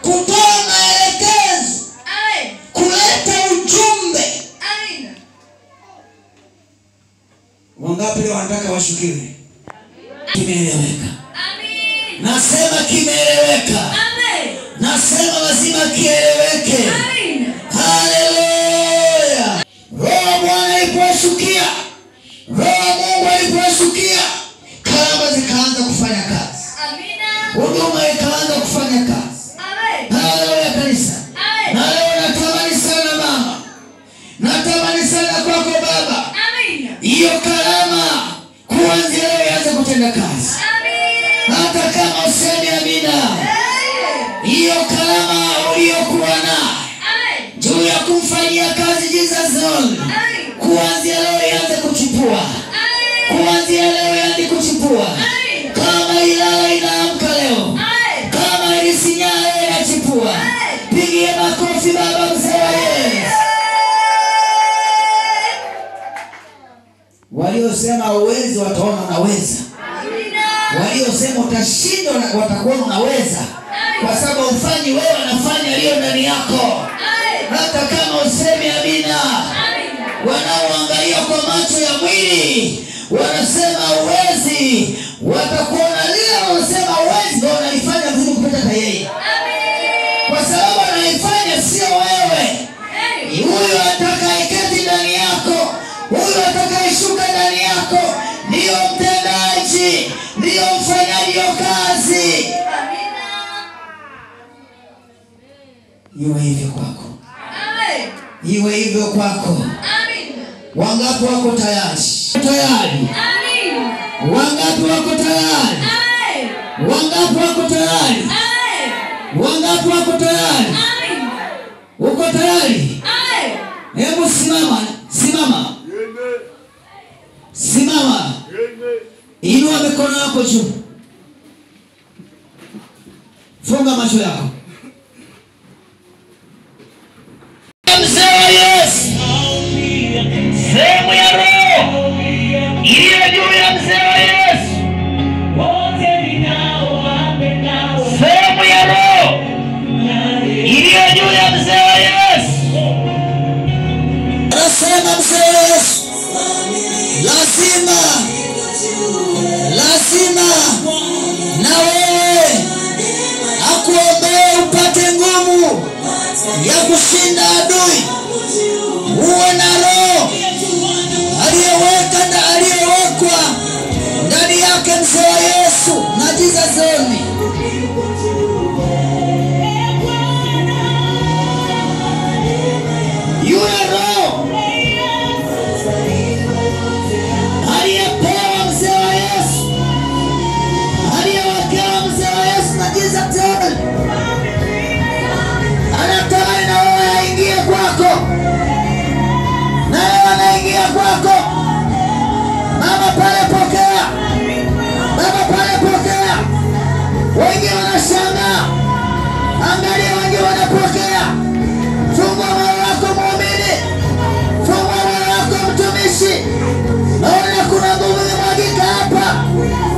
kutoa maelekezo, kuleta ujumbe. Wangapi leo wanataka washukiwe? Kimeeleweka. Nasema kimeeleweka. Nasema lazima kieleweke. Haleluya. Roho Bwana aliposhukia, Roho Mungu aliposhukia, karama zikaanza kufanya kazi. Huduma ikaanza kufanya kazi. Haleluya kanisa. Na leo natamani sana mama, natamani sana kwako baba, hiyo karama kuanzia leo ianze kutenda kazi. Hata kama usemi amina, hiyo karama uliyokuwa nayo juu ya kumfanyia kazi Jesus, kuanzia leo ianze kuchipua. Kuanzia leo ianze kuchipua. Kama Ilala inaamka leo, kama Isinyale inachipua. Pigie makofi baba mzee wa Yesu. Waliosema uwezi wataona unaweza. Waliosema utashindwa watakuona unaweza. Kwa sababu ufanyi wewe, anafanya aliyo ndani yako. Hata kama usemi amina, wanaoangalia kwa macho ya mwili wanasema uwezi, watakuona leo wanasema uwezi, ndio wanalifanya vizuri kupita yeye. Kwa sababu anaifanya sio wewe. Huyo atakayeketi ndani yako, huyo atakayeshuka ndani yako, ndio mtendaji, ndio mfanyaji wa kazi. Iwe hivyo kwako. Iwe hivyo kwako. Wangapi wako tayari? Tayari. Wangapi wako tayari? Wangapi wako tayari? Wangapi wako tayari? Uko tayari? Hebu simama, simama. Simama. Inua mikono yako juu. Funga macho yako. Mzee wa Yesu, sehemu ya roho iliyo juu ya mzee wa Yesu, sehemu ya roho iliyo juu ya mzee wa Yesu. Anasema mzee wa Yesu, lazima na wewe akuombee upate nguvu ya kushinda adui. Uwe na roho aliyewekwa ndani yake mzee wa Yesu na Jesus. Yule roho aliyepewa mzee wa Yesu, aliyewekewa mzee wa Yesu na Jesus, anatamani na wewe aingie kwako. Na wewe anaingia kwako. Mama pale pokea. Baba pale pokea. Wengi wanashangaa. Angalia wengi wanapokea. Fungua moyo wako muumini. Fungua moyo wako mtumishi. Naona kuna nguvu imemwagika hapa.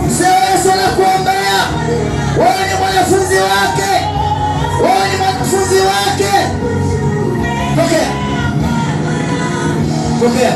Mzee Yesu anakuombea. Wewe ni mwanafunzi wake. Wewe ni mwanafunzi wake. Pokea. Pokea.